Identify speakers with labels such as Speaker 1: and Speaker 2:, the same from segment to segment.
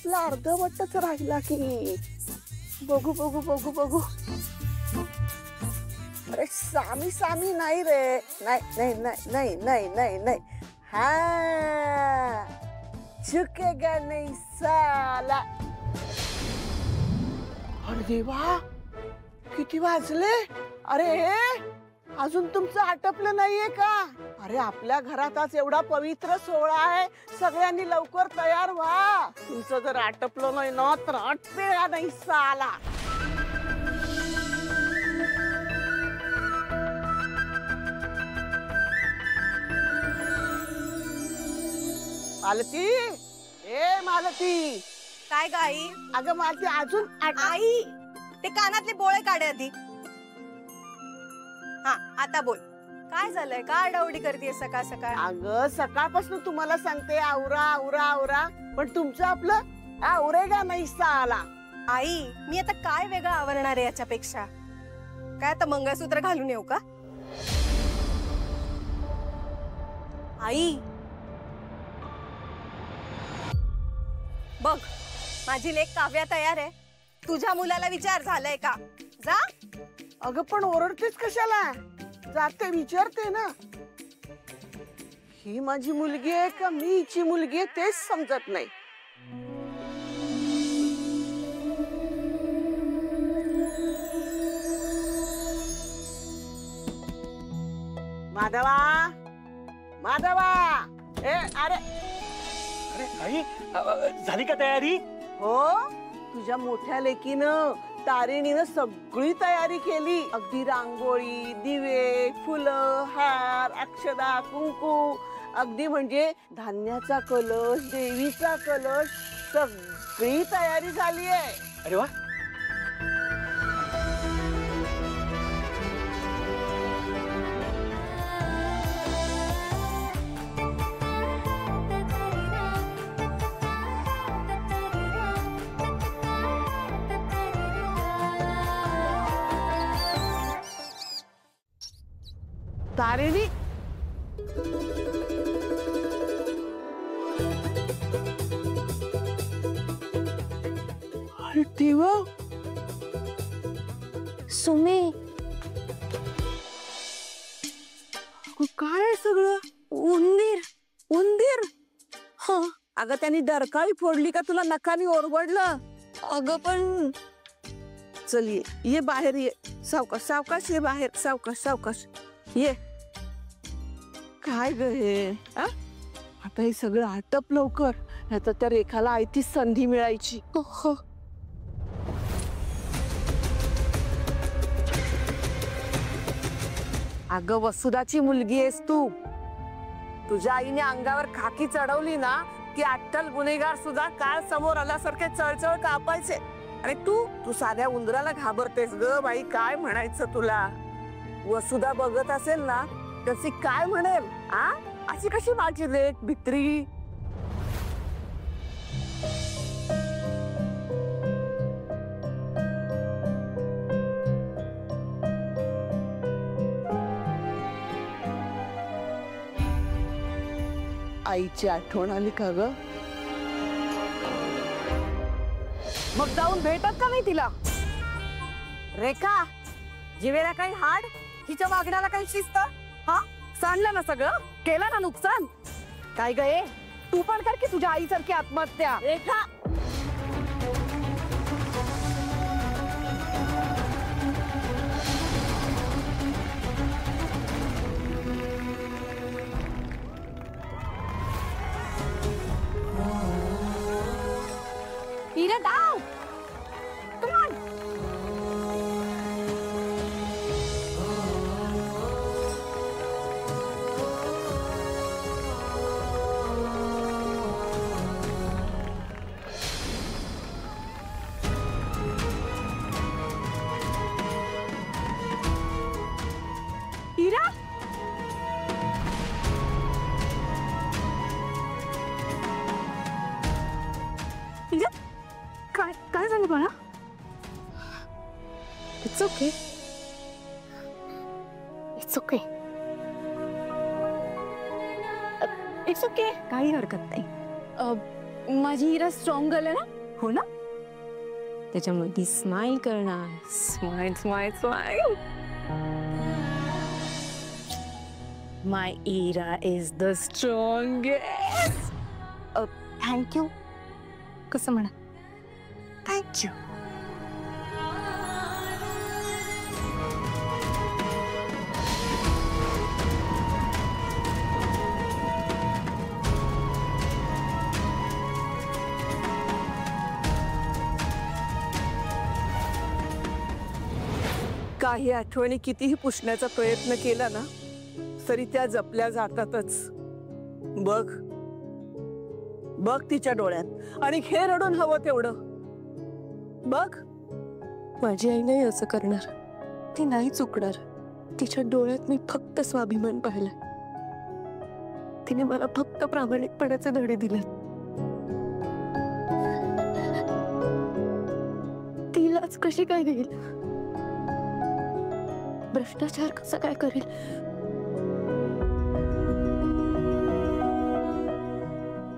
Speaker 1: कसला अर्धवटच राहिला की. बघू बघू बघू बघू. अरे सामी सामी नाही रे. नाही नाही नाही नाही नाही नाही नाही. हा झुकेगा नहीं साला. अरे देवा किती वाजले. अरे अजून तुमचं आटपलं नाहीये का. अरे आपल्या घरात आज एवढा पवित्र सोहळा आहे. सगळ्यांनी लवकर तयार व्हा. तुमचं जर आटपलं नाही ना तर आटपेगा नाही साला. मालती ए मालती.
Speaker 2: काय गाई.
Speaker 1: अगं माझी अजून
Speaker 2: आई ते कानातले बोळे काढे आधी. हा आता बोल काय झालंय. का आडावडी करते सकाळ सकाळ.
Speaker 1: अगं सकाळपासून तुम्हाला सांगते आवरा आवरा आवरा पण तुमचं आपलं आवरेगा नाही साला.
Speaker 2: आई मी आता काय वेगळं आवरणार आहे याच्यापेक्षा. काय आता मंगळसूत्र घालून येऊ का. आई बघ माझी लेक काव्या तयार आहे. तुझ्या मुलाला विचार झालाय का. जा.
Speaker 1: अगं पण ओरडतेच कशाला. जाते विचारते ना. ही माझी मुलगी आहे का मी हिची मुलगी आहे तेच समजत नाही. माधवा माधवा. ए अरे
Speaker 3: अरे आई झाली का तयारी.
Speaker 1: हो तुझ्या मोठ्या लेकीनं तारिणीनं सगळी तयारी केली. अगदी रांगोळी दिवे फुलं हार अक्षदा कुंकू अगदी म्हणजे धान्याचा कलश देवीचा कलश सगळी तयारी झाली आहे.
Speaker 3: अरे वा.
Speaker 1: तारिणी अरे देवा.
Speaker 2: सुमे
Speaker 1: काय आहे सगळं.
Speaker 2: उंदीर
Speaker 1: उंदीर. हा अगं त्यांनी डरकाळी फोडली का तुला नखानी ओरबडलं.
Speaker 2: अगं पण
Speaker 1: चल ये बाहेर ये. सावकाश सावकाश ये बाहेर. सावकाश सावकाश ये. काय ग हे. आता हे सगळं आटप लवकर. नाहीतर त्या रेखाला आयती संधी मिळायची. अगं वसुदाची मुलगी आहेस तू. तुझ्या आईने अंगावर खाकी चढवली ना की अट्टल गुन्हेगार सुद्धा काळ समोर आल्यासारखे चळचळ कापायचे. अरे तू साध्या उंदराला घाबरतेस ग बाई. काय म्हणायचं तुला. वसुधा बघत असेल ना तशी काय म्हणेल. अशी कशी माझी लेक भित्री. आईची आठवण आली का ग.
Speaker 2: मग जाऊन भेटत का नाही तिला. रेखा जिवेला काही हाड हिच्या वागण्याला काही शिस्त. हा सांडलं ना सगळं. केलं ना नुकसान. काय गे तू पण कर की तुझ्या आईसारखी आत्महत्या.
Speaker 1: रेखा
Speaker 2: हिरा डाव. Come on. हिरा काय काय झालं बाळा. It's okay it's okay it's okay काही हरकत नाही. माझी हिरा स्ट्रॉंग गर्ल आहे ना. हो ना?
Speaker 4: त्याच्यामुळे ती स्माइल करणार.
Speaker 1: Smile smile smile.
Speaker 4: My Ira is the strongest.
Speaker 2: Thank you कसं म्हणा? थँक्यू.
Speaker 1: काही आठवणी कितीही पुसण्याचा प्रयत्न केला ना तरी त्या जपल्या जातातच. बघ बघ तिच्या डोळ्यात आणि हे रडून हवं तेवढं बघ.
Speaker 4: माझी आई नाही असं करणार. ती नाही चुकणार. तिच्या डोळ्यात मी फक्त स्वाभिमान पाहिलं. तिने मला फक्त प्रामाणिकपणाचे धडे दिले. तिलाच कशी काय देईल? भ्रष्टाचार कसा काय करेल?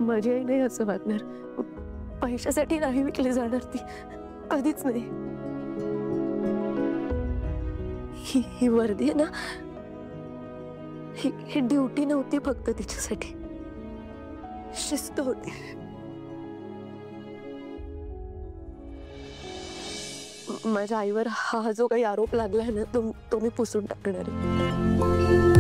Speaker 4: माझी आई नाही असं वागणार. पैशासाठी नाही विकली जाणार ती. कधीच नाही. ही वर्दी आहे ना, ही ड्युटी नव्हती फक्त तिच्यासाठी. शिस्त होती. माझ्या आईवर हा जो काही आरोप लागलाय ना तो मी पुसून टाकणार आहे.